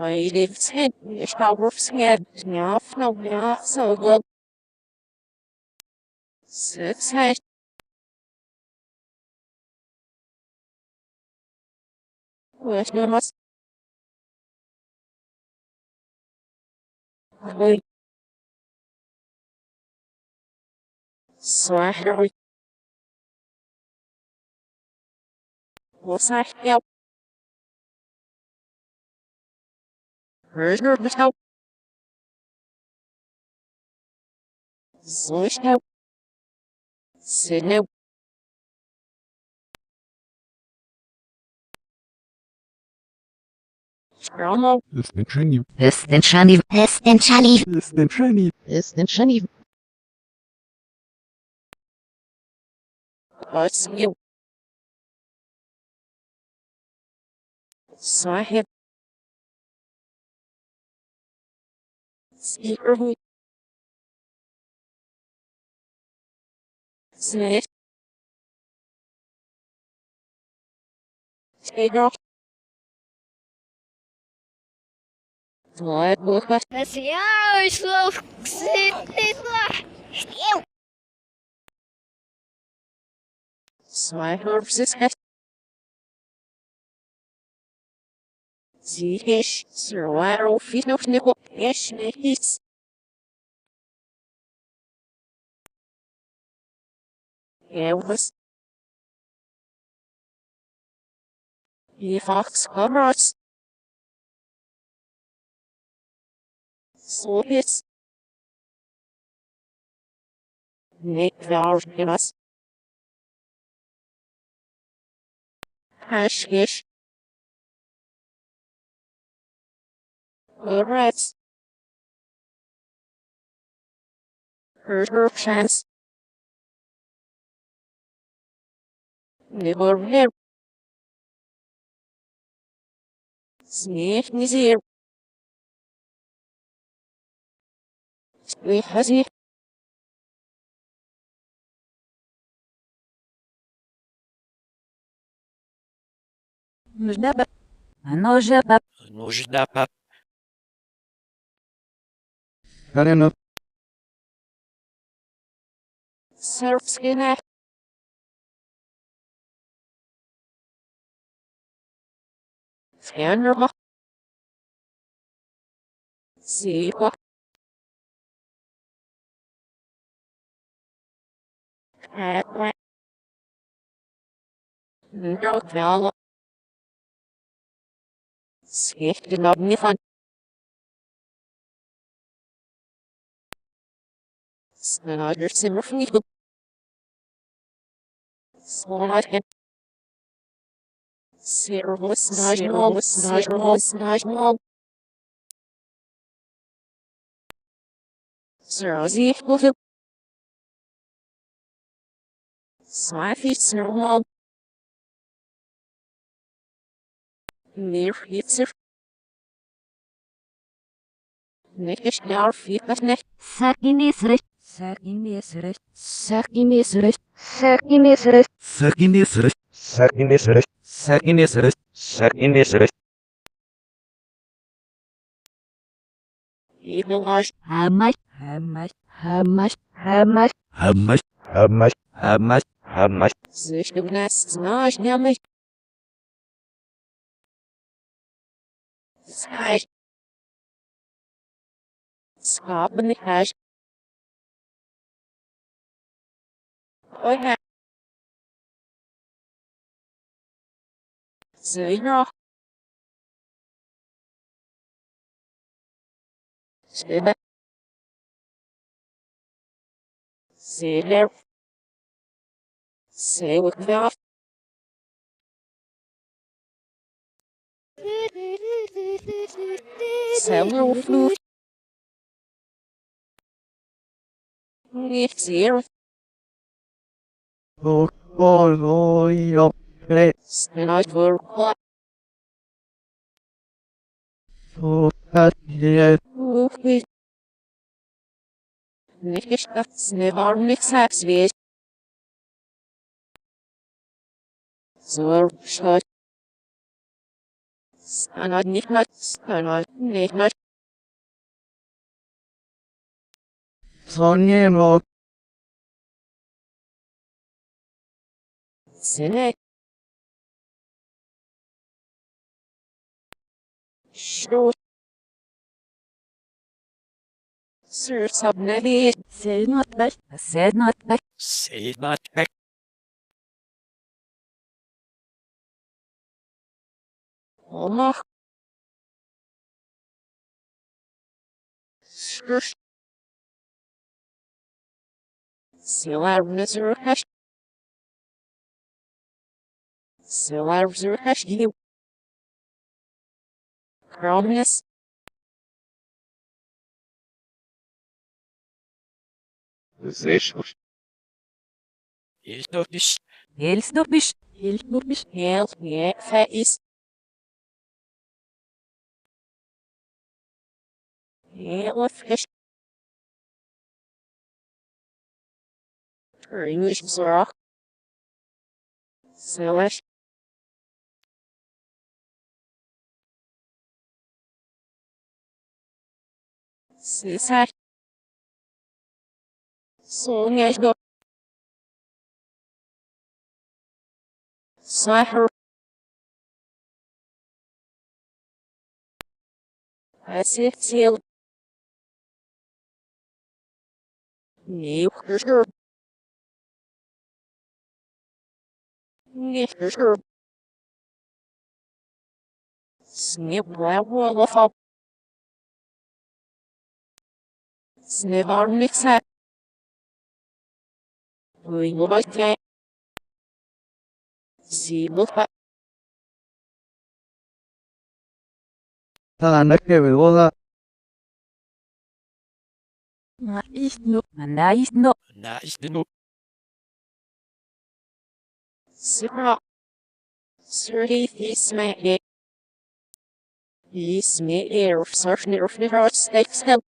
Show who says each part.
Speaker 1: I live in the showers head, enough, no, enough, so good. Success. Wish no must. Sorry. Was I help? Herder was help. Swish help. Sit help. Strong.
Speaker 2: Estenchani.
Speaker 3: Estenchani. Estenchani.
Speaker 2: Estenchani.
Speaker 3: Estenchani.
Speaker 1: What's you? Sahib. Secretly. Snitch. Take off. What book?
Speaker 4: Ja, ich lauf gesehen.
Speaker 1: Sahib is head. Zihish. Survival feet of nickel. Yes, it's. It was. The fox covers. So it's. Nick Valgas. Hashkish. Rats. Her chance. Never here. Sneak easier. We has it.
Speaker 3: Нужда. Нужда.
Speaker 5: Нужда пап.
Speaker 2: Arena.
Speaker 1: Surf skin. Scanner. See what? No value. Safety not me fun. Snyder simmer from you. Slide him. Zero snide. Zero Z will. Swifty zero. Near hitzer. Nickish now feet at neck.
Speaker 3: Sakinisre. Sakinisre. Sakinisre. Sakinisre.
Speaker 2: Sakinisre. Sakinisre. Sakinisre. Sakinisre.
Speaker 1: Evil eyes.
Speaker 3: How much? How much? How much? How much?
Speaker 2: How much? How much? How much? How much?
Speaker 1: Zwischenglas znaš nemlich. Sky. Skapen nicht hash. Oh ja. Zero. Stimme. Seele. Say with mouth. Several flu. Nicht zero.
Speaker 2: Oh,
Speaker 1: Snide for what?
Speaker 2: yeah.
Speaker 1: Okay. Nicht das ne war nichts Sex wie. So, shut. Stanna nicht, stanna nicht.
Speaker 2: Sonjeno.
Speaker 1: Sine. Shro. Sir subneti.
Speaker 3: Senatbek.
Speaker 2: Senatbek.
Speaker 1: Omach. Shush. Silarnizurhash. Silarnizurhash. You. Chromis.
Speaker 2: Zeshur. Ildobish.
Speaker 3: Elsdobish.
Speaker 1: Hell, yeah, face. Hell, fish. English Zorach. Silish. Sisat. Songesgo. Sahar. Asifil. Newker. Newker. Snip Wawolofo. Snivarnixa. Winglobite. Sibulpa.
Speaker 2: Tanakeviola.
Speaker 3: Naistno.
Speaker 2: Naistinu.
Speaker 1: Sira. Sirti Ismail. Ismail, Sarfnir, Snake,